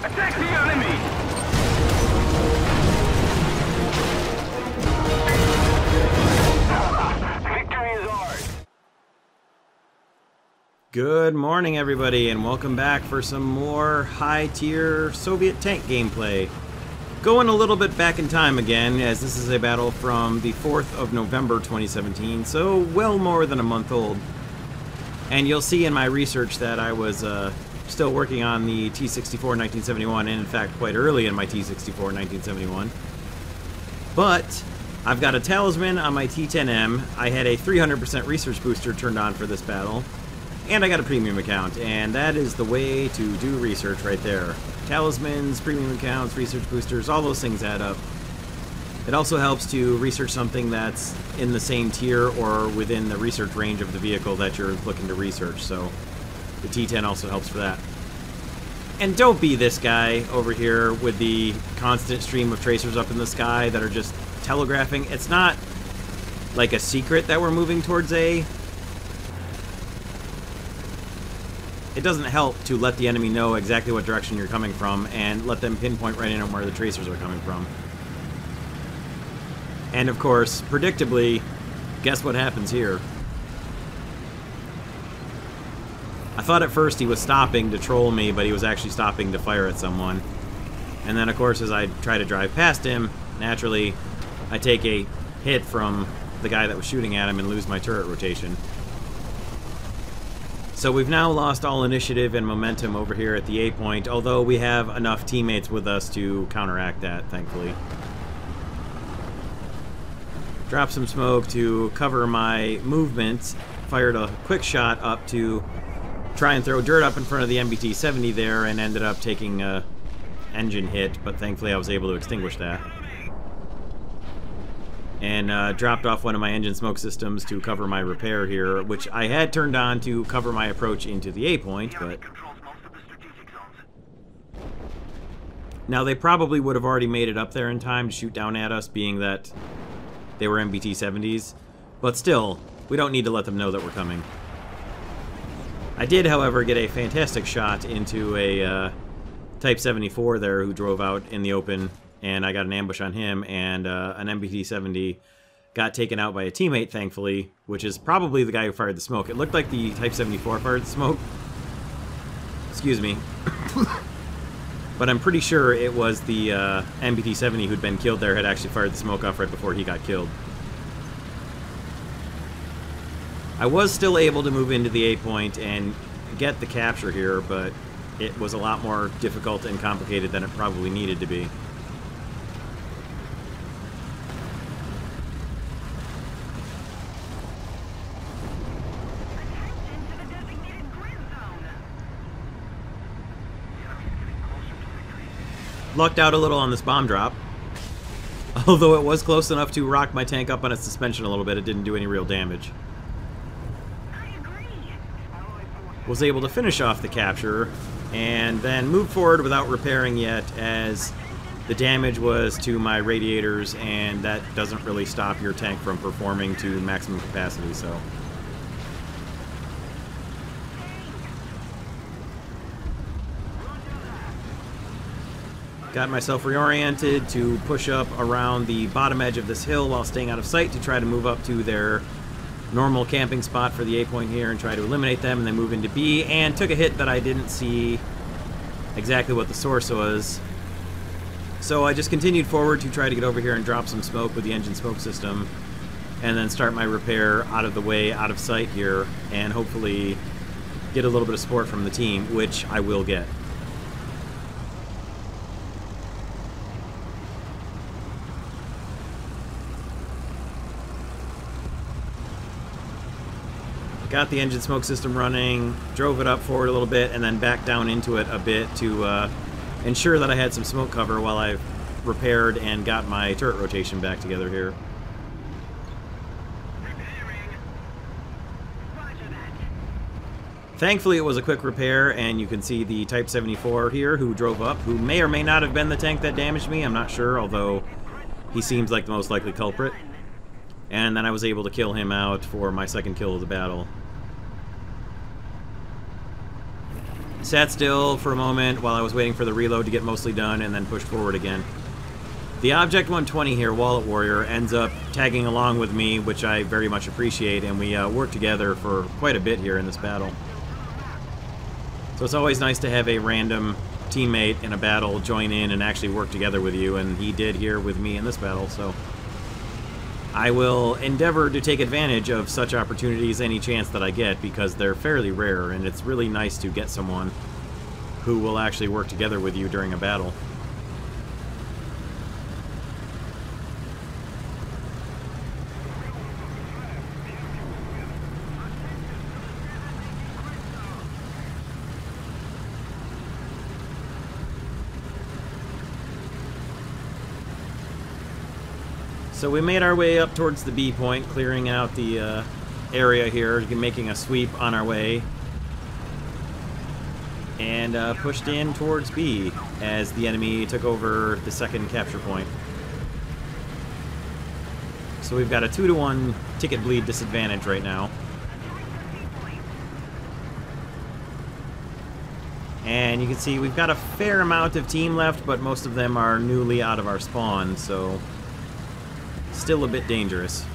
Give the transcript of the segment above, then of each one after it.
Attack the enemy! Victory is ours! Good morning, everybody, and welcome back for some more high-tier Soviet tank gameplay. Going a little bit back in time again, as this is a battle from the 4th of November 2017, so well more than a month old. And you'll see in my research that I was still working on the T-64 1971, and in fact quite early in my T-64 1971. But I've got a talisman on my T-10m, I had a 300% research booster turned on for this battle, and I got a premium account, and that is the way to do research right there. Talismans, premium accounts, research boosters, all those things add up. It also helps to research something that's in the same tier or within the research range of the vehicle that you're looking to research, so the T-10 also helps for that. And don't be this guy over here with the constant stream of tracers up in the sky that are just telegraphing. It's not like a secret that we're moving towards A. It doesn't help to let the enemy know exactly what direction you're coming from and let them pinpoint right in on where the tracers are coming from. And of course, predictably, guess what happens here? I thought at first he was stopping to troll me, but he was actually stopping to fire at someone. And then of course, as I try to drive past him, naturally, I take a hit from the guy that was shooting at him and lose my turret rotation. So we've now lost all initiative and momentum over here at the A point, although we have enough teammates with us to counteract that, thankfully. Drop some smoke to cover my movement, fired a quick shot up to try and throw dirt up in front of the MBT-70 there, and ended up taking a engine hit, but thankfully I was able to extinguish that. And dropped off one of my engine smoke systems to cover my repair here, which I had turned on to cover my approach into the A point, but now they probably would have already made it up there in time to shoot down at us, being that they were MBT-70s, but still, we don't need to let them know that we're coming. I did, however, get a fantastic shot into a Type 74 there who drove out in the open, and I got an ambush on him, and an MBT-70 got taken out by a teammate, thankfully, which is probably the guy who fired the smoke. It looked like the Type 74 fired the smoke. Excuse me. But I'm pretty sure it was the MBT-70 who'd been killed there had actually fired the smoke off right before he got killed. I was still able to move into the A point and get the capture here, but it was a lot more difficult and complicated than it probably needed to be. Lucked out a little on this bomb drop. Although it was close enough to rock my tank up on its suspension a little bit, it didn't do any real damage. Was able to finish off the capture, and then move forward without repairing yet, as the damage was to my radiators, and that doesn't really stop your tank from performing to maximum capacity, so... Got myself reoriented to push up around the bottom edge of this hill while staying out of sight to try to move up to their normal camping spot for the A point here and try to eliminate them, and then move into B, and took a hit that I didn't see exactly what the source was. So I just continued forward to try to get over here and drop some smoke with the engine smoke system, and then start my repair out of the way, out of sight here, and hopefully get a little bit of support from the team, which I will get. Got the engine smoke system running, drove it up forward a little bit, and then back down into it a bit to ensure that I had some smoke cover while I repaired and got my turret rotation back together here. Thankfully, it was a quick repair, and you can see the Type 74 here who drove up, who may or may not have been the tank that damaged me, I'm not sure, although he seems like the most likely culprit. And then I was able to kill him out for my second kill of the battle. Sat still for a moment while I was waiting for the reload to get mostly done, and then pushed forward again. The Object 120 here, Wallet Warrior, ends up tagging along with me, which I very much appreciate, and we work together for quite a bit here in this battle. So it's always nice to have a random teammate in a battle join in and actually work together with you, and he did here with me in this battle, so I will endeavor to take advantage of such opportunities any chance that I get, because they're fairly rare, and it's really nice to get someone who will actually work together with you during a battle. So we made our way up towards the B point, clearing out the area here, making a sweep on our way, and pushed in towards B as the enemy took over the second capture point. So we've got a 2-to-1 ticket bleed disadvantage right now. And you can see we've got a fair amount of team left, but most of them are newly out of our spawn, so still a bit dangerous.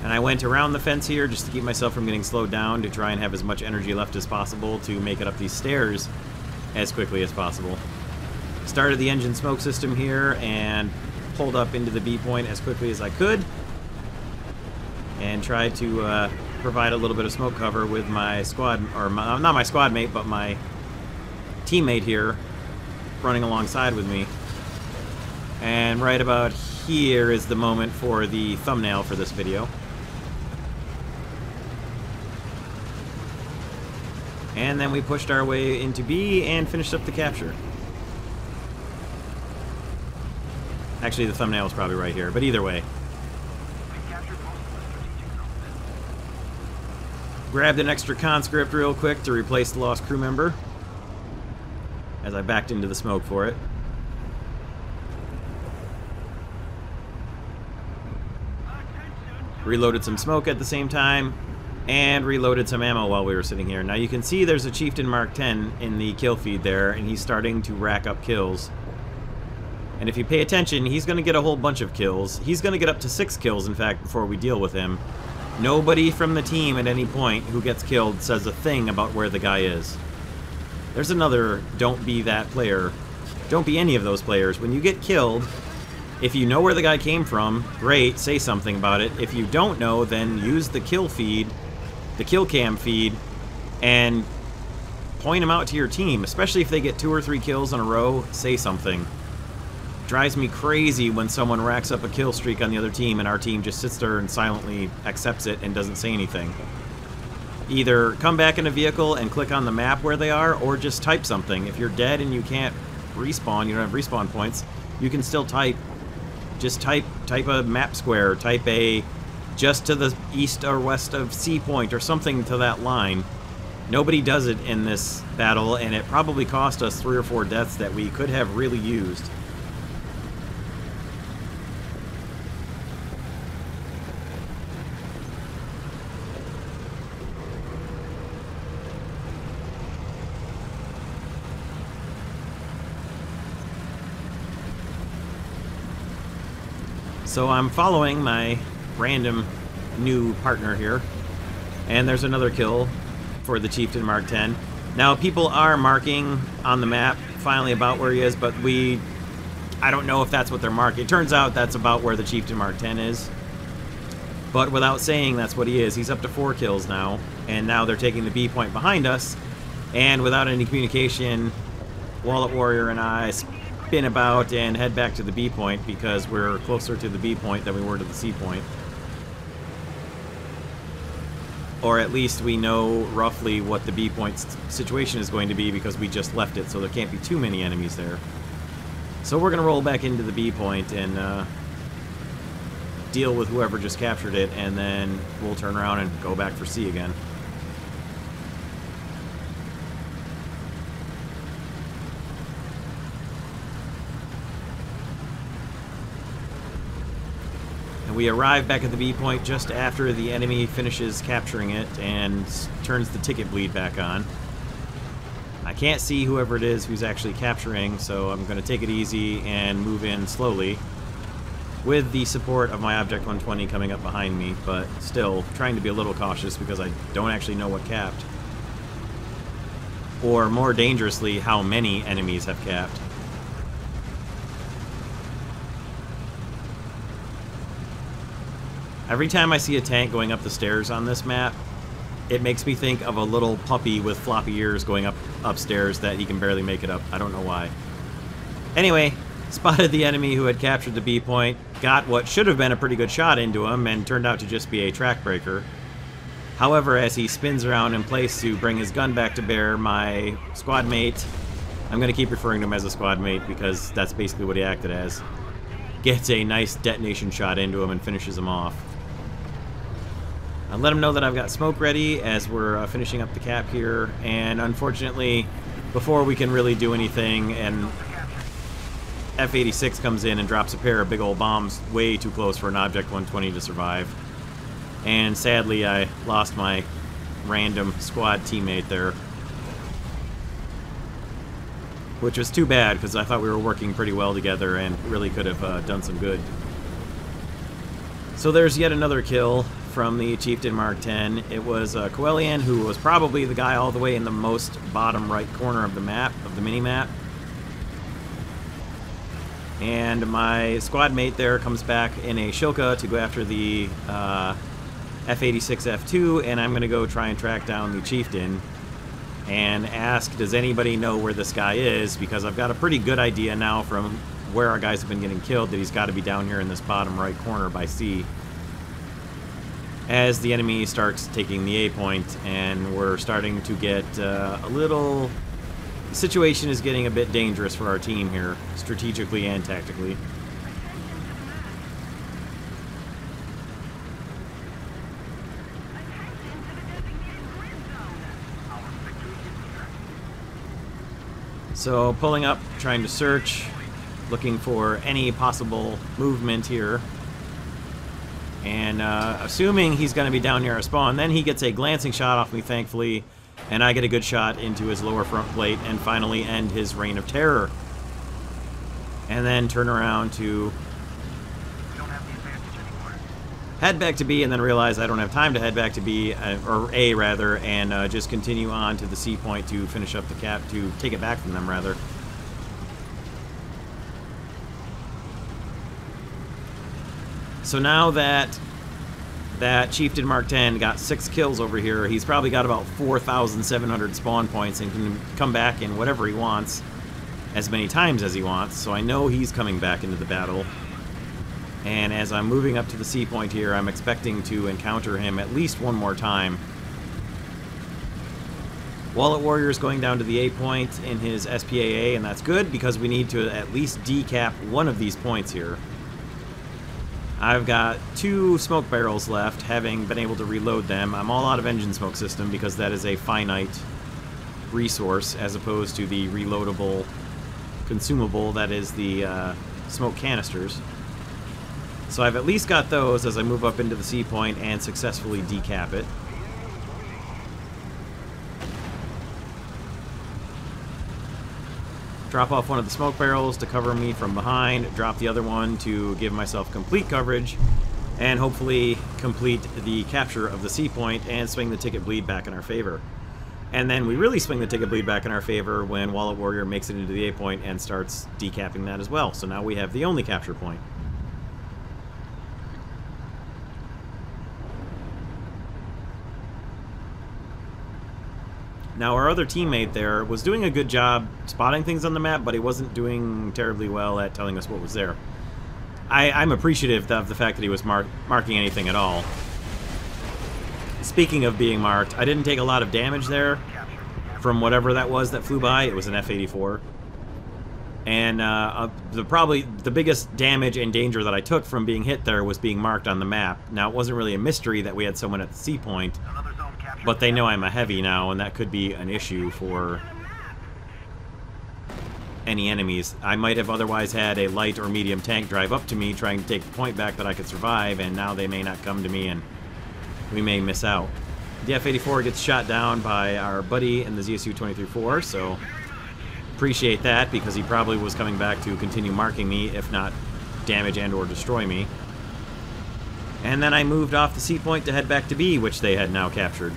And I went around the fence here just to keep myself from getting slowed down, to try and have as much energy left as possible to make it up these stairs as quickly as possible. Started the engine smoke system here and pulled up into the B point as quickly as I could, and tried to provide a little bit of smoke cover with my squad, or not my squad mate, but my teammate here running alongside with me. And right about here is the moment for the thumbnail for this video. And then we pushed our way into B and finished up the capture. Actually, the thumbnail is probably right here, but either way. Grabbed an extra conscript real quick to replace the lost crew member as I backed into the smoke for it. Reloaded some smoke at the same time, and reloaded some ammo while we were sitting here. Now you can see there's a Chieftain Mark 10 in the kill feed there, and he's starting to rack up kills. And if you pay attention, he's going to get a whole bunch of kills. He's going to get up to 6 kills, in fact, before we deal with him. Nobody from the team at any point who gets killed says a thing about where the guy is. There's another don't be that player. Don't be any of those players. When you get killed, if you know where the guy came from, great, say something about it. If you don't know, then use the kill feed, the kill cam feed, and point them out to your team. Especially if they get 2 or 3 kills in a row, say something. Drives me crazy when someone racks up a kill streak on the other team and our team just sits there and silently accepts it and doesn't say anything. Either come back in a vehicle and click on the map where they are, or just type something. If you're dead and you can't respawn, you don't have respawn points, you can still type. Just type a map square, type a just to the east or west of C point or something to that line. Nobody does it in this battle, and it probably cost us 3 or 4 deaths that we could have really used. So I'm following my random new partner here, and there's another kill for the Chieftain Mark 10. Now people are marking on the map finally about where he is, but I don't know if that's what they're marking. It turns out that's about where the Chieftain Mark 10 is, but without saying that's what he is. He's up to 4 kills now, and now they're taking the B point behind us, and without any communication, Wallet Warrior and I spin about and head back to the B point because we're closer to the B point than we were to the C point. Or at least we know roughly what the B point situation is going to be because we just left it, so there can't be too many enemies there. So we're going to roll back into the B point and deal with whoever just captured it, and then we'll turn around and go back for C again. And we arrive back at the B point just after the enemy finishes capturing it and turns the ticket bleed back on. I can't see whoever it is who's actually capturing, so I'm going to take it easy and move in slowly with the support of my Object 120 coming up behind me, but still trying to be a little cautious because I don't actually know what capped. Or more dangerously, how many enemies have capped. Every time I see a tank going up the stairs on this map, it makes me think of a little puppy with floppy ears going upstairs that he can barely make it up. I don't know why. Anyway, spotted the enemy who had captured the B point, got what should have been a pretty good shot into him, and turned out to just be a track breaker. However, as he spins around in place to bring his gun back to bear, my squad mate, I'm going to keep referring to him as a squad mate because that's basically what he acted as, gets a nice detonation shot into him and finishes him off. I let him know that I've got smoke ready as we're finishing up the cap here, and unfortunately, before we can really do anything, an F-86 comes in and drops a pair of big old bombs way too close for an Object 120 to survive. And sadly, I lost my random squad teammate there, which was too bad because I thought we were working pretty well together and really could have done some good. So there's yet another kill from the Chieftain Mark 10. It was Coelian, who was probably the guy all the way in the most bottom right corner of the map, of the mini-map. And my squad mate there comes back in a Shilka to go after the F-86 F2, and I'm going to go try and track down the Chieftain and ask, does anybody know where this guy is? Because I've got a pretty good idea now from where our guys have been getting killed that he's got to be down here in this bottom right corner by C. As the enemy starts taking the A point, and we're starting to get a little... The situation is getting a bit dangerous for our team here, strategically and tactically. So pulling up, trying to search, looking for any possible movement here. And assuming he's going to be down near our spawn, then he gets a glancing shot off me, thankfully, and I get a good shot into his lower front plate and finally end his reign of terror. And then turn around to head back to B, and then realize I don't have time to head back to B, or A rather, and just continue on to the C point to finish up the cap, to take it back from them rather. So now that Chieftain Mark 10 got 6 kills over here, he's probably got about 4,700 spawn points and can come back in whatever he wants, as many times as he wants, so I know he's coming back into the battle. And as I'm moving up to the C point here, I'm expecting to encounter him at least one more time. Wallet Warrior's going down to the A point in his SPAA, and that's good because we need to at least decap one of these points here. I've got 2 smoke barrels left, having been able to reload them. I'm all out of engine smoke system because that is a finite resource as opposed to the reloadable consumable that is the smoke canisters. So I've at least got those as I move up into the C point and successfully decap it. Drop off one of the smoke barrels to cover me from behind, drop the other one to give myself complete coverage, and hopefully complete the capture of the C point and swing the ticket bleed back in our favor. And then we really swing the ticket bleed back in our favor when Wallet Warrior makes it into the A point and starts decapping that as well. So now we have the only capture point. Now, our other teammate there was doing a good job spotting things on the map, but he wasn't doing terribly well at telling us what was there. I'm appreciative of the fact that he was marking anything at all. Speaking of being marked, I didn't take a lot of damage there from whatever that was that flew by. It was an F-84. And probably the biggest damage and danger that I took from being hit there was being marked on the map. Now, it wasn't really a mystery that we had someone at the C point, but they know I'm a heavy now, and that could be an issue for any enemies. I might have otherwise had a light or medium tank drive up to me trying to take the point back that I could survive, and now they may not come to me and we may miss out. The F-84 gets shot down by our buddy in the ZSU-23-4, so appreciate that, because he probably was coming back to continue marking me, if not damage and or destroy me. And then I moved off the C point to head back to B, which they had now captured.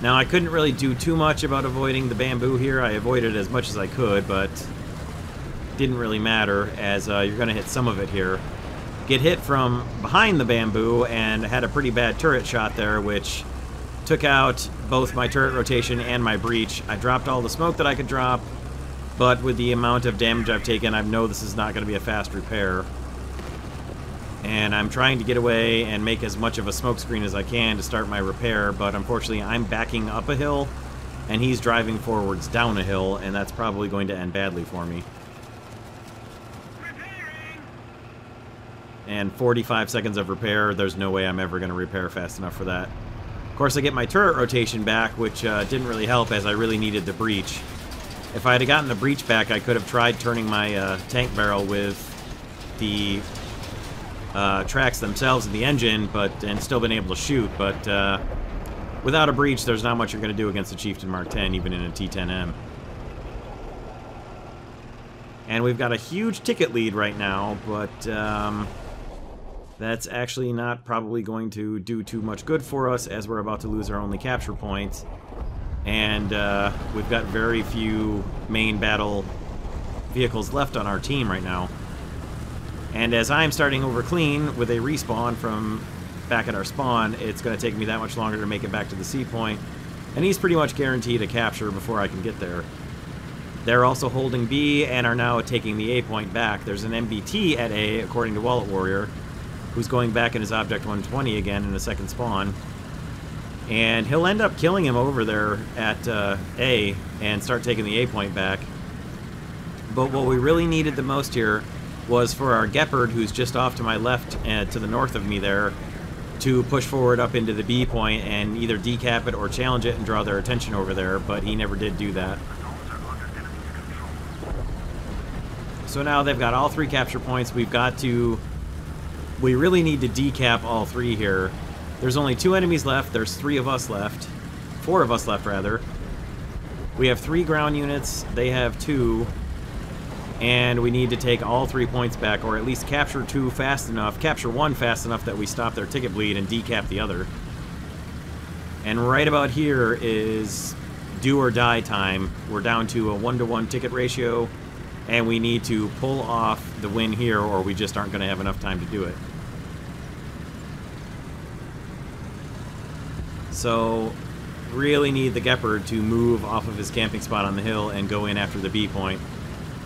Now, I couldn't really do too much about avoiding the bamboo here. I avoided as much as I could, but didn't really matter, as you're going to hit some of it here. Get hit from behind the bamboo, and had a pretty bad turret shot there, which took out both my turret rotation and my breach. I dropped all the smoke that I could drop, but with the amount of damage I've taken, I know this is not going to be a fast repair. And I'm trying to get away and make as much of a smoke screen as I can to start my repair, but unfortunately I'm backing up a hill, and he's driving forwards down a hill, and that's probably going to end badly for me. And 45 seconds of repair, there's no way I'm ever going to repair fast enough for that. Of course, I get my turret rotation back, which didn't really help, as I really needed the breach. If I had gotten the breach back, I could have tried turning my tank barrel with the tracks themselves in the engine, and still been able to shoot, but without a breach, there's not much you're going to do against the Chieftain Mark 10, even in a T-10m. And we've got a huge ticket lead right now, but that's actually not probably going to do too much good for us, as we're about to lose our only capture point. And we've got very few main battle vehicles left on our team right now. And as I'm starting over clean with a respawn from back at our spawn, it's going to take me that much longer to make it back to the C point. And he's pretty much guaranteed a capture before I can get there. They're also holding B and are now taking the A point back. There's an MBT at A, according to Wallet Warrior, who's going back in his Object 120 again in the second spawn. And he'll end up killing him over there at A and start taking the A point back. But what we really needed the most here was for our Gepard, who's just off to my left to the north of me there, to push forward up into the B point and either decap it or challenge it and draw their attention over there, but he never did do that. So now they've got all 3 capture points. We really need to decap all 3 here. There's only 2 enemies left. There's 3 of us left. 4 of us left, rather. We have 3 ground units. They have 2. And we need to take all 3 points back, or at least capture 2 fast enough, capture 1 fast enough that we stop their ticket bleed and decap the other. And right about here is do or die time. We're down to a 1-to-1 ticket ratio, and we need to pull off the win here, or we just aren't going to have enough time to do it. So, really need the Gepard to move off of his camping spot on the hill and go in after the B point.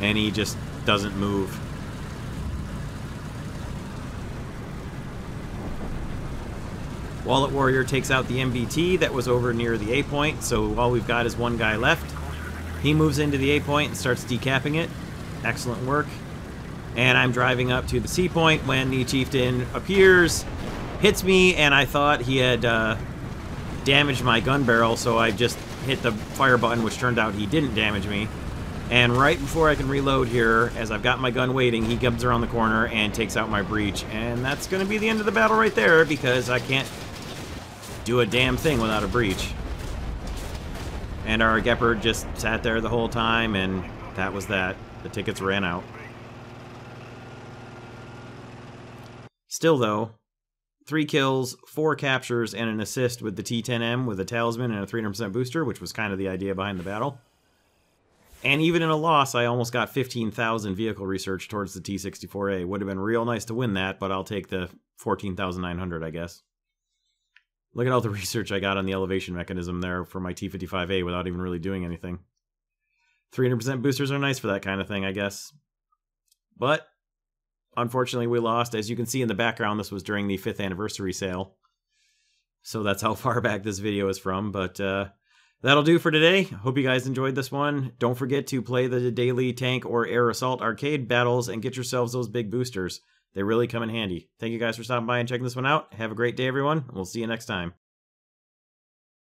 And he just doesn't move. Wallet Warrior takes out the MBT that was over near the A point, so all we've got is 1 guy left. He moves into the A point and starts decapping it. Excellent work. And I'm driving up to the C point when the Chieftain appears, hits me, and I thought he had damaged my gun barrel, so I just hit the fire button, which turned out he didn't damage me. And right before I can reload here, as I've got my gun waiting, he comes around the corner and takes out my breach. And that's going to be the end of the battle right there, because I can't do a damn thing without a breach. And our Gepard just sat there the whole time, and that was that. The tickets ran out. Still, though, 3 kills, 4 captures, and an assist with the T-10m with a talisman and a 300% booster, which was kind of the idea behind the battle. And even in a loss, I almost got 15,000 vehicle research towards the T-64A. Would have been real nice to win that, but I'll take the 14,900, I guess. Look at all the research I got on the elevation mechanism there for my T-55A without even really doing anything. 300% boosters are nice for that kind of thing, I guess. But, unfortunately, we lost. As you can see in the background, this was during the 5th anniversary sale. So that's how far back this video is from, but that'll do for today. Hope you guys enjoyed this one. Don't forget to play the daily tank or air assault arcade battles and get yourselves those big boosters. They really come in handy. Thank you guys for stopping by and checking this one out. Have a great day, everyone. We'll see you next time.